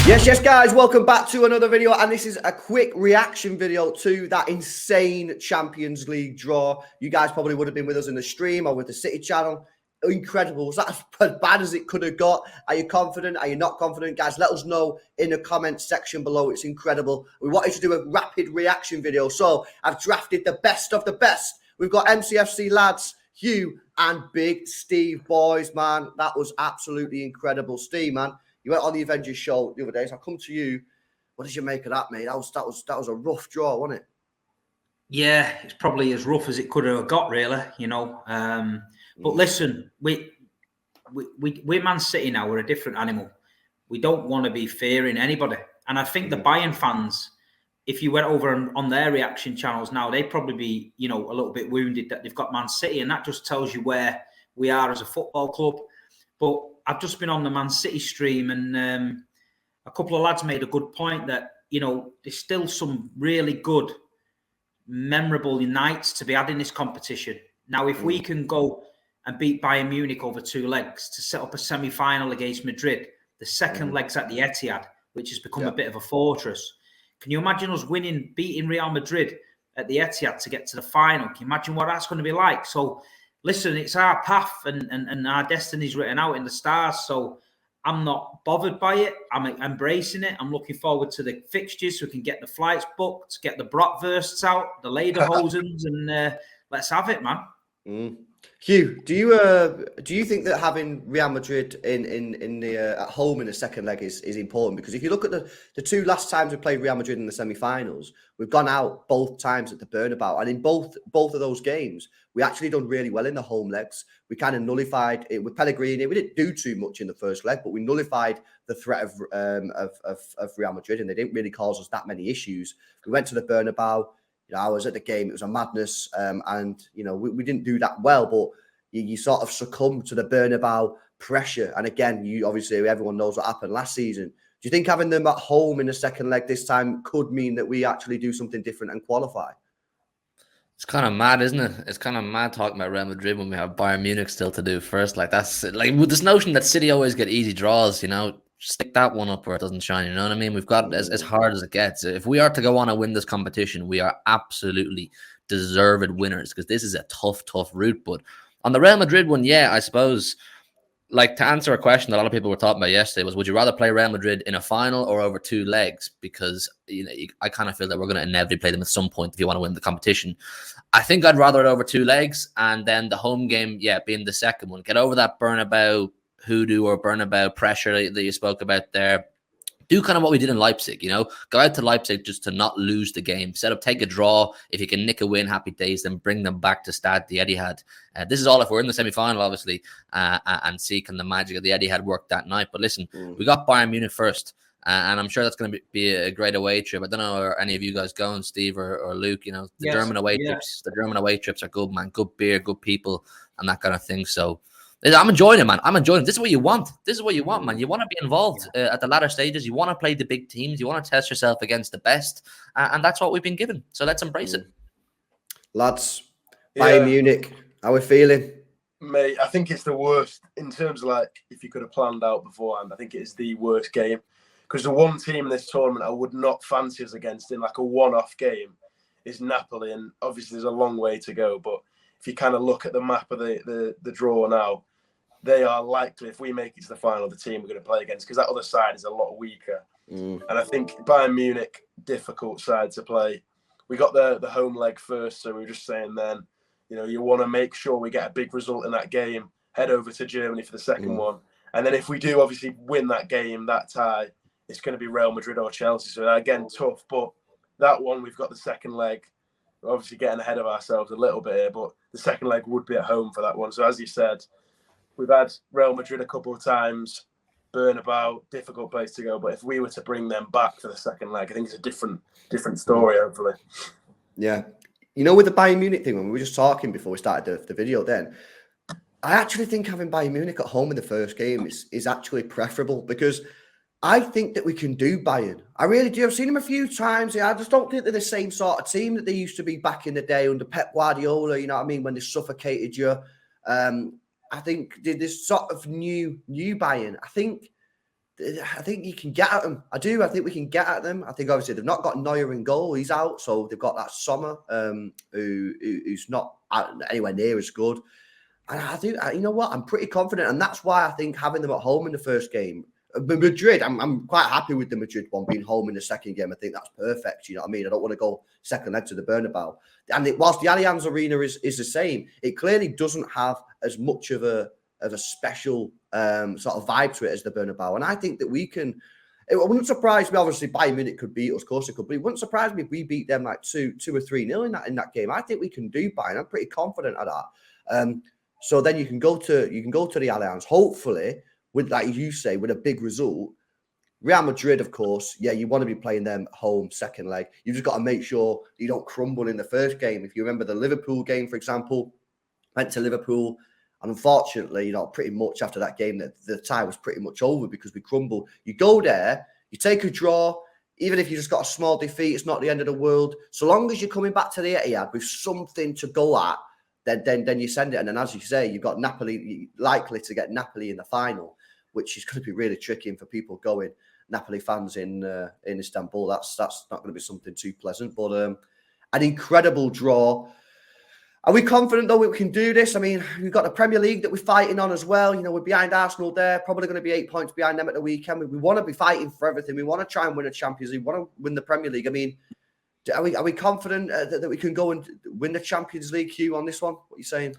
Yes, guys, welcome back to another video, and this is a quick reaction video to that insane Champions League draw. You guys probably would have been with us in the stream or with the City channel. Incredible. Was that as bad as it could have got? Are you confident? Are you not confident? Guys, let us know in the comments section below. It's incredible. We wanted to do a rapid reaction video, so I've drafted the best of the best. We've got MCFC lads, Hugh and Big Steve. Boys, man, that was absolutely incredible. Steve, man, you went on the Avengers show the other day, so I'll come to you. What did you make of that, mate? That was a rough draw, wasn't it? Yeah, it's probably as rough as it could have got, really. But listen, we're Man City now. We're a different animal. We don't want to be fearing anybody. And I think the Bayern fans, if you went over on their reaction channels now, they'd probably be, a little bit wounded that they've got Man City, and that just tells you where we are as a football club. But I've just been on the Man City stream, and a couple of lads made a good point that, there's still some really good, memorable nights to be had in this competition. Now, if we can go and beat Bayern Munich over 2 legs to set up a semi-final against Madrid, the second leg's at the Etihad, which has become a bit of a fortress. Can you imagine us beating Real Madrid at the Etihad to get to the final? Can you imagine what that's going to be like? So, listen, it's our path and our destiny's written out in the stars. So I'm not bothered by it. I'm embracing it. I'm looking forward to the fixtures so we can get the flights booked, get the bratwursts out, the lederhosens, and let's have it, man. Hugh, do you think that having Real Madrid in the at home in the second leg is important? Because if you look at the 2 last times we played Real Madrid in the semi-finals, we've gone out both times at the Bernabeu, and in both of those games we actually done really well in the home legs. We kind of nullified it with Pellegrini. We didn't do too much in the first leg, but we nullified the threat of Real Madrid, and they didn't really cause us that many issues. We went to the Bernabeu. I was at the game. It was a madness, and we didn't do that well. But you sort of succumb to the Bernabeu pressure. And again, everyone knows what happened last season. Do you think having them at home in the second leg this time could mean that we actually do something different and qualify? It's kind of mad, isn't it? It's kind of mad talking about Real Madrid when we have Bayern Munich still to do first. Like, that's like with this notion that City always get easy draws. Stick that one up where it doesn't shine. You know what I mean? We've got as hard as it gets. If we are to go on and win this competition, we are absolutely deserved winners, because this is a tough route. But on the Real Madrid one, yeah, I suppose, like, to answer a question that a lot of people were talking about yesterday was, would you rather play Real Madrid in a final or over 2 legs? Because I kind of feel that we're going to inevitably play them at some point if you want to win the competition. I think I'd rather it over 2 legs, and then the home game, being the second one. Get over that Bernabeu hoodoo or Bernabeu pressure that you spoke about there. Do kind of what we did in Leipzig, go out to Leipzig just to not lose the game. Take a draw. If you can nick a win, happy days, then bring them back to Stade the Etihad. This is all if we're in the semi-final, obviously, and see can the magic of the Etihad work that night. But listen, we got Bayern Munich first, and I'm sure that's going to be a great away trip. I don't know, are any of you guys going, Steve or Luke? The German away trips. The German away trips are good, man. Good beer, good people, and that kind of thing. So I'm enjoying it, man. I'm enjoying it. This is what you want. Man. You want to be involved at the latter stages. You want to play the big teams. You want to test yourself against the best. And that's what we've been given. So let's embrace it. Lads, Bayern Munich, how are we feeling? Mate, I think it's the worst in terms of, like, if you could have planned out beforehand, I think it is the worst game. Because the one team in this tournament I would not fancy us against in, like, a one-off game is Napoli. And obviously there's a long way to go. But if you kind of look at the map of the draw now, they are likely, if we make it to the final, the team we're going to play against, because that other side is a lot weaker. And I think Bayern Munich, difficult side to play. We got the home leg first, so we were just saying then, you want to make sure we get a big result in that game, head over to Germany for the second one. And then if we do obviously win that game, that tie, it's going to be Real Madrid or Chelsea. So again, tough. But that one, we've got the second leg. We're obviously getting ahead of ourselves a little bit here, but the second leg would be at home for that one. So as you said, we've had Real Madrid a couple of times, Bernabeu, difficult place to go. But if we were to bring them back for the second leg, I think it's a different story, hopefully. Yeah. With the Bayern Munich thing, when we were just talking before we started the video then, I actually think having Bayern Munich at home in the first game is actually preferable, because I think that we can do Bayern. I really do. I've seen them a few times. I just don't think they're the same sort of team that they used to be back in the day under Pep Guardiola. You know what I mean? When they suffocated you. I think this sort of new Bayern. I think you can get at them. I do. I think we can get at them. I think obviously they've not got Neuer in goal. He's out, so they've got that Sommer, who's not anywhere near as good. And I think, you know what? I'm pretty confident, and that's why I think having them at home in the first game. Madrid, I'm quite happy with the Madrid one being home in the second game. I think that's perfect. You know what I mean? I don't want to go second leg to the Bernabeu. And whilst the Allianz Arena is the same, it clearly doesn't have as much of a special sort of vibe to it as the Bernabeu. And I think that we can. It wouldn't surprise me. Obviously, Bayern Munich could beat us. Of course, it could. But it wouldn't surprise me if we beat them like 2 or 3-0 in that game. I think we can do Bayern. I'm pretty confident of that. So then you can go to the Allianz. Hopefully, with, like you say, with a big result. Real Madrid, of course, yeah, you want to be playing them home second leg. You've just got to make sure you don't crumble in the first game. If you remember the Liverpool game, for example, went to Liverpool, and unfortunately, pretty much after that game, the tie was pretty much over because we crumbled. You go there, you take a draw, even if you just got a small defeat, it's not the end of the world. So long as you're coming back to the Etihad with something to go at, then you send it. And then, as you say, you've got Napoli, likely to get Napoli in the final, which is going to be really tricky. And for people going, Napoli fans in Istanbul, that's not going to be something too pleasant. But an incredible draw. Are we confident, though, we can do this? I mean, we've got the Premier League that we're fighting on as well. We're behind Arsenal there, probably going to be 8 points behind them at the weekend. We want to be fighting for everything. We want to try and win a Champions League. We want to win the Premier League. I mean, are we confident that we can go and win the Champions League, Hugh, on this one? What are you saying?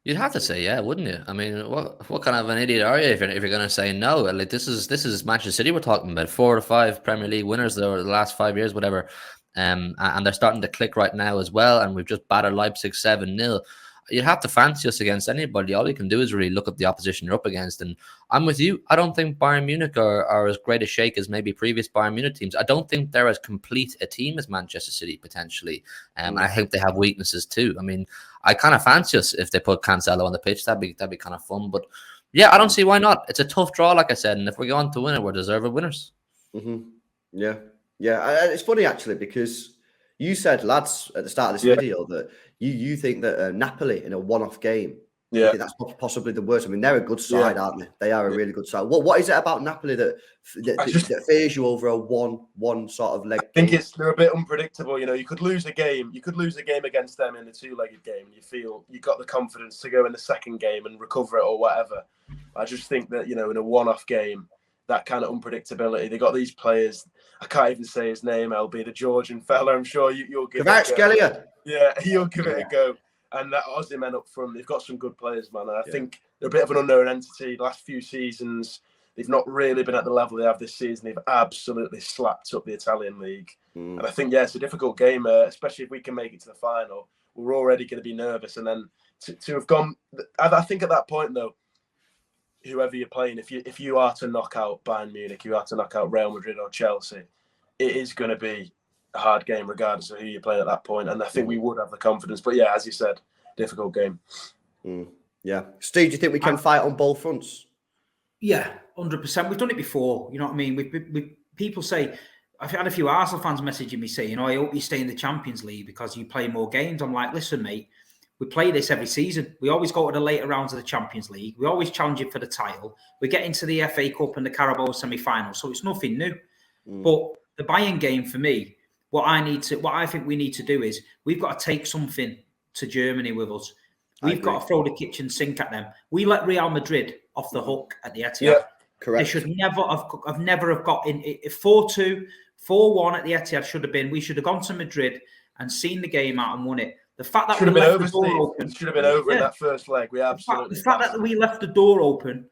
You'd have to say, yeah, wouldn't you? I mean, what kind of an idiot are you if you're going to say no? Like this is Manchester City we're talking about, 4 or 5 Premier League winners over the last 5 years, whatever, and they're starting to click right now as well. And we've just battered Leipzig 7-0. You'd have to fancy us against anybody. All you can do is really look at the opposition you're up against. And I'm with you. I don't think Bayern Munich are as great a shake as maybe previous Bayern Munich teams. I don't think they're as complete a team as Manchester City, potentially. I think they have weaknesses too. I mean, I kind of fancy us if they put Cancelo on the pitch. That'd be kind of fun. But yeah, I don't see why not. It's a tough draw, like I said. And if we're going to win it, we're deserving winners. Mm-hmm. Yeah. It's funny, actually, because you said, lads, at the start of this video that you think that Napoli in a one-off game, I think that's possibly the worst. I mean, they're a good side, aren't they? They are a really good side. What is it about Napoli that fears you over a one sort of leg? I think they're a bit unpredictable. You could lose a game. You could lose a game against them in a two-legged game. You feel you got the confidence to go in the second game and recover it or whatever. I just think that in a one-off game, that kind of unpredictability. They got these players. I can't even say his name. The Georgian fella. I'm sure you'll give it a go. Yeah, you'll give it a go. And that Aussie men up front, they've got some good players, man. And I think they're a bit of an unknown entity. The last few seasons, they've not really been at the level they have this season. They've absolutely slapped up the Italian league. And I think, it's a difficult game, especially if we can make it to the final. We're already going to be nervous. And then to have gone, I think at that point, though, whoever you're playing, if you are to knock out Bayern Munich, you are to knock out Real Madrid or Chelsea, it is going to be a hard game regardless of who you're playing at that point. And I think we would have the confidence. But yeah, as you said, difficult game. Yeah. Steve, do you think we can fight on both fronts? Yeah, 100%. We've done it before. You know what I mean? We people say, I've had a few Arsenal fans messaging me saying, I hope you stay in the Champions League because you play more games. I'm like, listen, mate, we play this every season. We always go to the later rounds of the Champions League. We always challenge it for the title. We get into the FA Cup and the Carabao semi-final. So it's nothing new. But the Bayern game for me, what I think we need to do is we've got to take something to Germany with us. We've got to throw the kitchen sink at them. We let Real Madrid off the hook at the Etihad. Yeah, correct. They should never have got in 4-2, 4-1 at the Etihad should have been. We should have gone to Madrid and seen the game out and won it. The fact that should we have left the door open, should have been over in that first leg. We absolutely. The fact that we left the door open,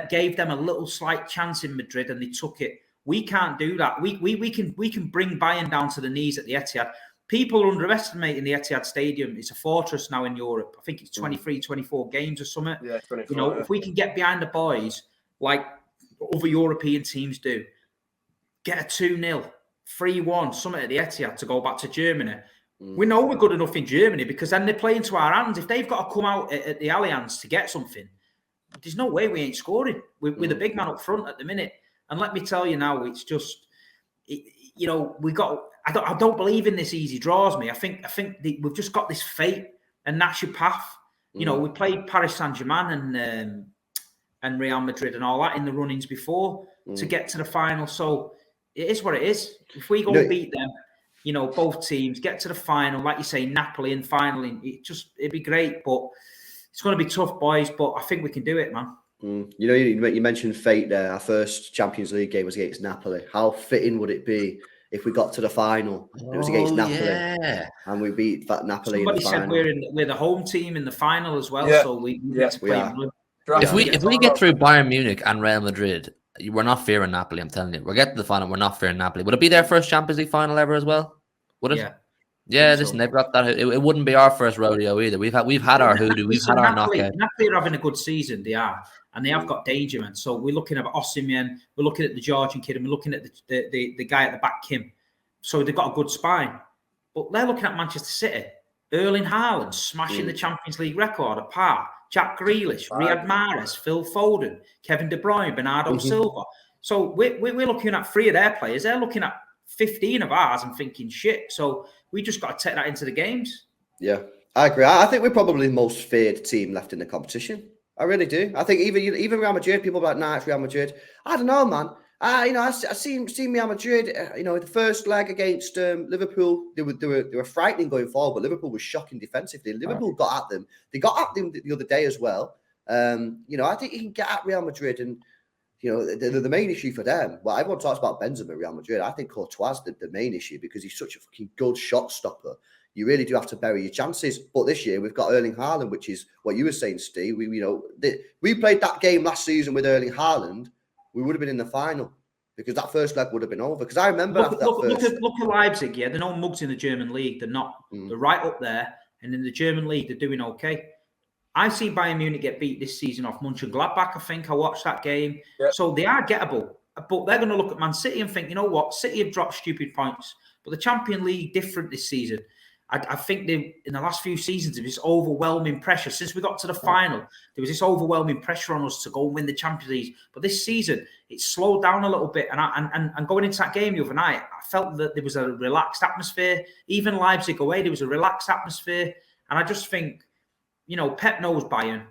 gave them a little slight chance in Madrid, and they took it. We can't do that. We can bring Bayern down to the knees at the Etihad. People are underestimating the Etihad Stadium. It's a fortress now in Europe. I think it's 23, 24 games or something. Yeah, 24. If we can get behind the boys like other European teams do, get a 2-0, 3-1, something at the Etihad to go back to Germany. We know we're good enough in Germany because then they play into our hands. If they've got to come out at the Allianz to get something, there's no way we ain't scoring. We're the big man up front at the minute. And let me tell you now, it's just, you know, I don't believe in this easy draws, me. I think we've just got this fate, and that's your path. You know, we played Paris Saint-Germain and Real Madrid and all that in the runnings before to get to the final. So it is what it is. If we go and beat them, you know, both teams, get to the final, like you say, Napoli and finally, it'd be great. But it's going to be tough, boys. But I think we can do it, man. You know, you mentioned fate there. Our first Champions League game was against Napoli. How fitting would it be if we got to the final? It was against Napoli, and we beat that Napoli. Somebody in the final. said we're the home team in the final as well, so we need to play. If we get through Bayern Munich and Real Madrid, we're not fearing Napoli. I'm telling you, we'll get to the final. We're not fearing Napoli. Would it be their first Champions League final ever as well? Would it? Yeah, listen, they've got that. It wouldn't be our first rodeo either. We've had our hoodoo. We've had our knockout. Napoli are having a good season. They are. And they have got danger, man. So we're looking at Osimhen, we're looking at the Georgian kid, and we're looking at the guy at the back, Kim. So they've got a good spine. But they're looking at Manchester City. Erling Haaland smashing the Champions League record at par. Jack Grealish, Riyad Mahrez, Phil Foden, Kevin De Bruyne, Bernardo Silva. So we're looking at 3 of their players. They're looking at 15 of ours and thinking, shit. So we just got to take that into the games. Yeah, I agree. I think we're probably the most feared team left in the competition. I really do. I think even Real Madrid, people are like, nah, it's Real Madrid. I don't know, man. You know, I seen Real Madrid. You know, the first leg against Liverpool, they were frightening going forward, but Liverpool was shocking defensively. Liverpool got at them. They got at them the other day as well. You know, I think you can get at Real Madrid, and you know, the main issue for them. Well, everyone talks about Benzema, Real Madrid. I think Courtois is the main issue because he's such a fucking good shot stopper. You really do have to bury your chances. But this year we've got Erling Haaland, which is what you were saying, Steve. We played that game last season with Erling Haaland, we would have been in the final because that first leg would have been over. Because I remember look at Leipzig. Yeah, they're no mugs in the German league. They're not. They're right up there, and in the German league, they're doing okay. I've seen Bayern Munich get beat this season off Mönchengladbach. I think I watched that game. Yep. So they are gettable, but they're going to look at Man City and think, you know what, City have dropped stupid points, but the Champions League different this season. I think in the last few seasons, there was this overwhelming pressure. Since we got to the final, there was this overwhelming pressure on us to go and win the Champions League. But this season, it slowed down a little bit. And going into that game the other night, I felt that there was a relaxed atmosphere. Even Leipzig away, there was a relaxed atmosphere. And I just think, you know, Pep knows Bayern.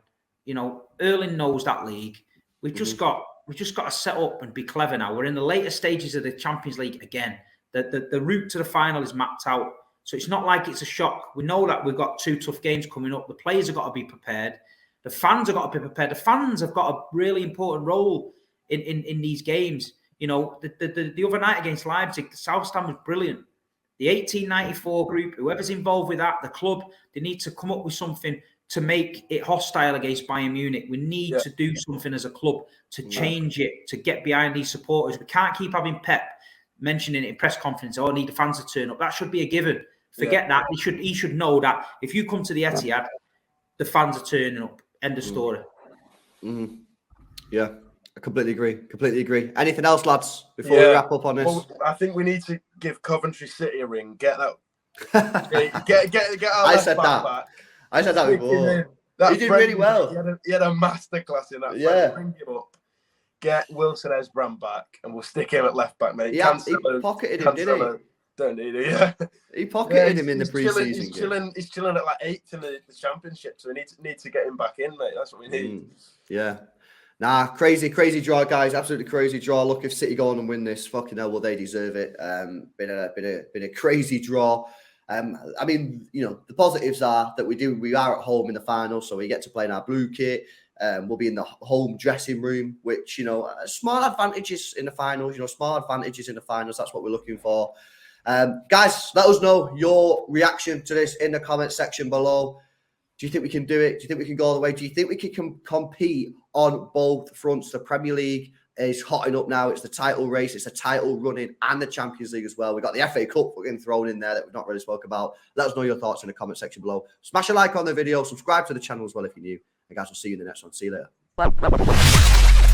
You know, Erling knows that league. We've just got to set up and be clever now. We're in the later stages of the Champions League again. The route to the final is mapped out. So it's not like it's a shock. We know that we've got 2 tough games coming up. The players have got to be prepared. The fans have got to be prepared. The fans have got a really important role in these games. You know, the other night against Leipzig, the South Stand was brilliant. The 1894 group, whoever's involved with that, the club, they need to come up with something to make it hostile against Bayern Munich. We need to do something as a club to change it, to get behind these supporters. We can't keep having Pep mentioning it in press conference, I need the fans to turn up. That should be a given. Forget that. He should know that if you come to the Etihad, the fans are turning up. End of story. Yeah, I completely agree. Anything else, lads, before we wrap up on this? Well, I think we need to give Coventry City a ring. Get that. get our I said that. Back. I said that before. He did really well. He had a masterclass in that. Yeah. Bring him up. Get Wilson Esbran back, and we'll stick him at left back, mate. Yeah, he pocketed him, didn't he? Don't need it, yeah. He pocketed him in the pre-season. He's chilling at like 8th in the championship, so we need to get him back in, mate. That's what we need. Yeah. Nah, crazy draw, guys. Absolutely crazy draw. Look, if City go on and win this, fucking hell, well, they deserve it. Been a crazy draw. I mean, you know, the positives are that we are at home in the final, so we get to play in our blue kit. We'll be in the home dressing room, which, you know, small advantages in the finals. That's what we're looking for. Guys, let us know your reaction to this in the comment section below. Do you think we can do it? Do you think we can go all the way? Do you think we can compete on both fronts? The Premier League is hotting up now. It's the title race. It's the title running and the Champions League as well. We've got the FA Cup getting thrown in there that we've not really spoke about. Let us know your thoughts in the comment section below. Smash a like on the video. Subscribe to the channel as well if you're new. And guys, we'll see you in the next one. See you later.